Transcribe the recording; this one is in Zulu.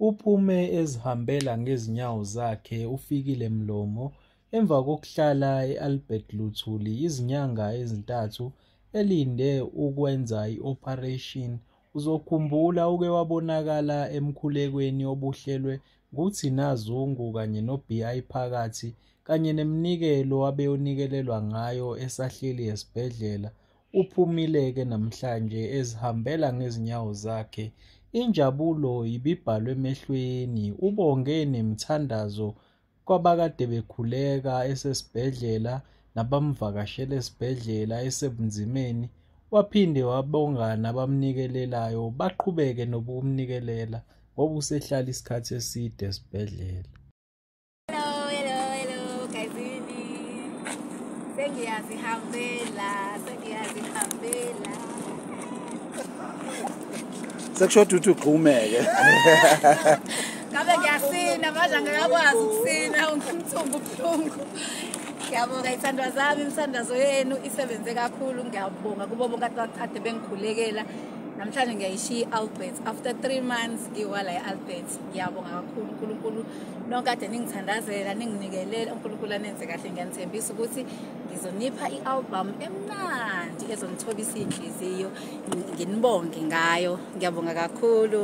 uphume ezihambela ngezinyawo zakhe uFikile Mlomo emva kokuhlala e-Albert Luthuli izinyanga ezintathu elinde ukwenza i-operation. Uzokhumbula uke wabonakala emkhulekweni obuhlelwe nguThina Zungu kanye no-BI Phakathi kanye neminikelo abeyonikelelwa ngayo esahleli esibhedlela. Uphumile-ke namhlanje ezihambela ngezinyawo zakhe. Injabulo ibibhalwe emehlweni, ubonge nemithandazo kwabakade bekhuleka esesibhedlela nabamvakashela esibhedlela esebunzimeni. Waphinde wabonga nabamnikelelayo baqhubeke nokumnikelela ngoba usehlala isikhathi eside esibhedlela. Hello kazini. Sengiyazihambela. Sekushoda ukuthi ugqumeke. Ngabe ngiyasina manje ngiyakwazi ukusina ngimthumbu ubuhlungu. Ngiyabonga ithandwa zami, imithandazo yenu isebenze kakhulu. Ngiyabonga kubo bonke akade bengikhulekela. Namhlanje ngiyayishiya i-Albert after 3 months ngiwala e-Albert. Ngiyabonga kakhulu uNkulunkulu nonke kade ningithandazela ninginikelela. uNkulunkulu anenze kahle, ngiyanithembisa ukuthi ngizonipha i-album emnandi ezonithobisa inhliziyo, nginibonge ngayo. Ngiyabonga kakhulu.